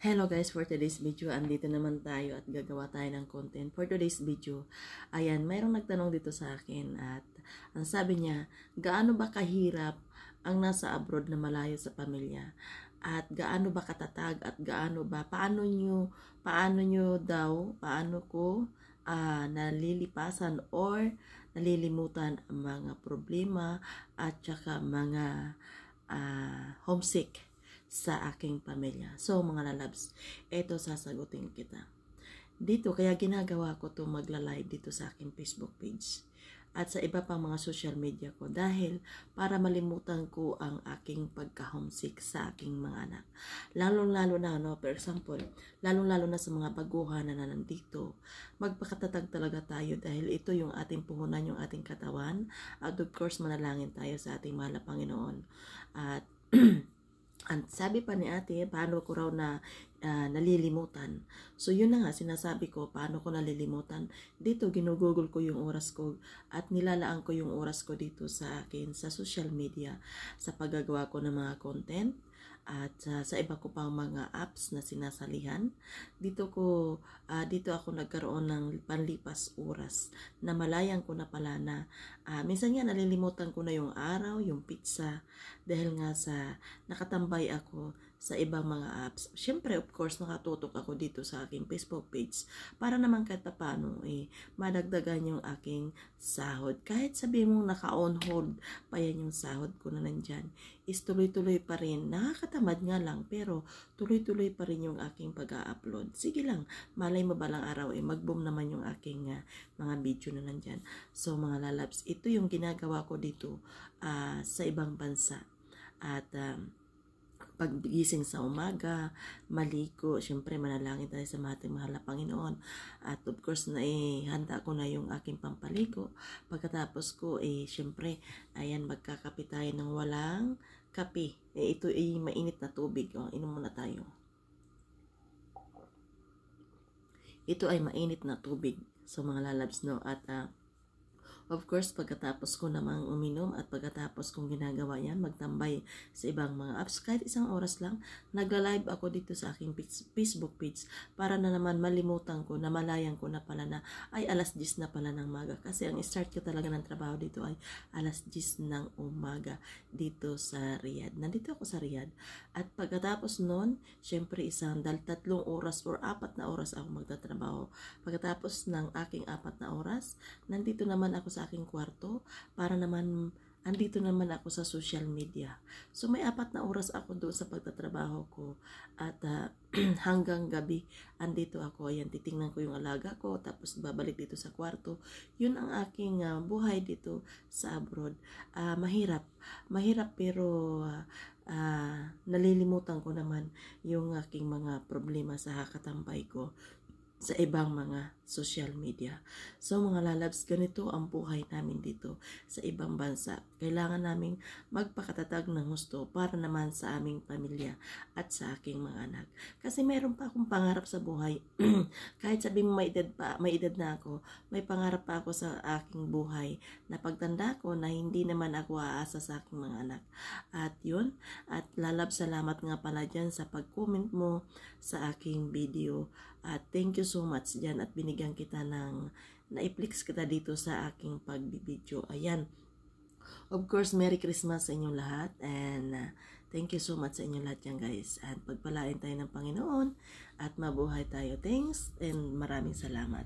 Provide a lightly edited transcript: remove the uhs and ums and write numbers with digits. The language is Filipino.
Hello guys, for today's video, andito naman tayo at gagawa tayo ng content. For today's video, ayan, mayroong nagtanong dito sa akin at ang sabi niya, gaano ba kahirap ang nasa abroad na malayo sa pamilya? At gaano ba katatag at paano ko nalilipasan or nalilimutan ang mga problema at saka mga homesick sa aking pamilya. So mga lalabs, eto sasagutin kita. Dito, kaya ginagawa ko to magla-live dito sa aking Facebook page at sa iba pang mga social media ko dahil para malimutan ko ang aking pagka-homesick sa aking mga anak. Lalong-lalo na, for example, lalong-lalo na sa mga baguhan na nandito, magpakatatag talaga tayo dahil ito yung ating puhunan, yung ating katawan at of course manalangin tayo sa ating mahal na Panginoon. At ang sabi pa ni ate, paano ko raw nalilimutan. So yun na nga, sinasabi ko, paano ko nalilimutan. Dito, ginugugol ko yung oras ko at nilalaan ko yung oras ko dito sa akin, sa social media, sa paggagawa ko ng mga content at sa iba ko pang mga apps na sinasalihan. Dito ako nagkaroon ng panlipas oras na malayan ko na pala na minsan nga nalilimutan ko na yung araw, yung pizza dahil nga sa nakatambay ako sa ibang mga apps. Siyempre, of course, nakatutok ako dito sa aking Facebook page para naman kahit paano madagdagan yung aking sahod. Kahit sabi mong naka-on hold pa yan yung sahod ko na nandyan, is tuloy-tuloy pa rin. Nakakatamad nga lang, pero tuloy-tuloy pa rin yung aking pag-upload. Sige lang, malay mo balang araw, mag-boom naman yung aking mga video na nandyan. So, mga lalabs, ito yung ginagawa ko dito sa ibang bansa. At paggising sa umaga, maligo, syempre manalangin tayo sa ating mahal na Panginoon. At of course, handa ko na yung aking pampaligo. Pagkatapos ko, syempre, ayan, magkakape tayo ng walang kape. Ito ay mainit na tubig. Inom muna tayo. Ito ay mainit na tubig. So, mga lalabs, no? At of course, pagkatapos ko namang uminom at pagkatapos kong ginagawa yan, magtambay sa ibang mga apps, kahit isang oras lang, nagla-live ako dito sa aking Facebook page para na naman malimutan ko, na malayan ko na pala na ay alas 10 na pala ng umaga. Kasi ang start ko talaga ng trabaho dito ay alas 10 ng umaga dito sa Riyadh. Nandito ako sa Riyadh. At pagkatapos nun, syempre dahil 3 oras or 4 na oras ako magtatrabaho. Pagkatapos ng aking 4 na oras, nandito naman ako sa aking kwarto para naman andito naman ako sa social media. So may 4 na oras ako doon sa pagtatrabaho ko at hanggang gabi andito ako. Ayan, titingnan ko yung alaga ko tapos babalik dito sa kwarto. Yun ang aking buhay dito sa abroad. Mahirap pero nalilimutan ko naman yung aking mga problema sa katambay ko sa ibang mga social media. So mga lalabs, ganito ang buhay namin dito sa ibang bansa. Kailangan naming magpakatatag ng gusto para naman sa aming pamilya at sa aking mga anak. Kasi meron pa akong pangarap sa buhay. Kahit sabi mo may edad na ako, may pangarap pa ako sa aking buhay na pagtanda ko na hindi naman ako aasa sa aking mga anak. At yun, at lalabs, salamat nga pala dyan sa pag-comment mo sa aking video. At thank you so much dyan at binigyan kita na-flex kita dito sa aking pagbibideo. Ayan. Of course, Merry Christmas sa inyong lahat and thank you so much sa inyong lahat yan guys. At pagpalain tayo ng Panginoon at mabuhay tayo. Thanks and maraming salamat.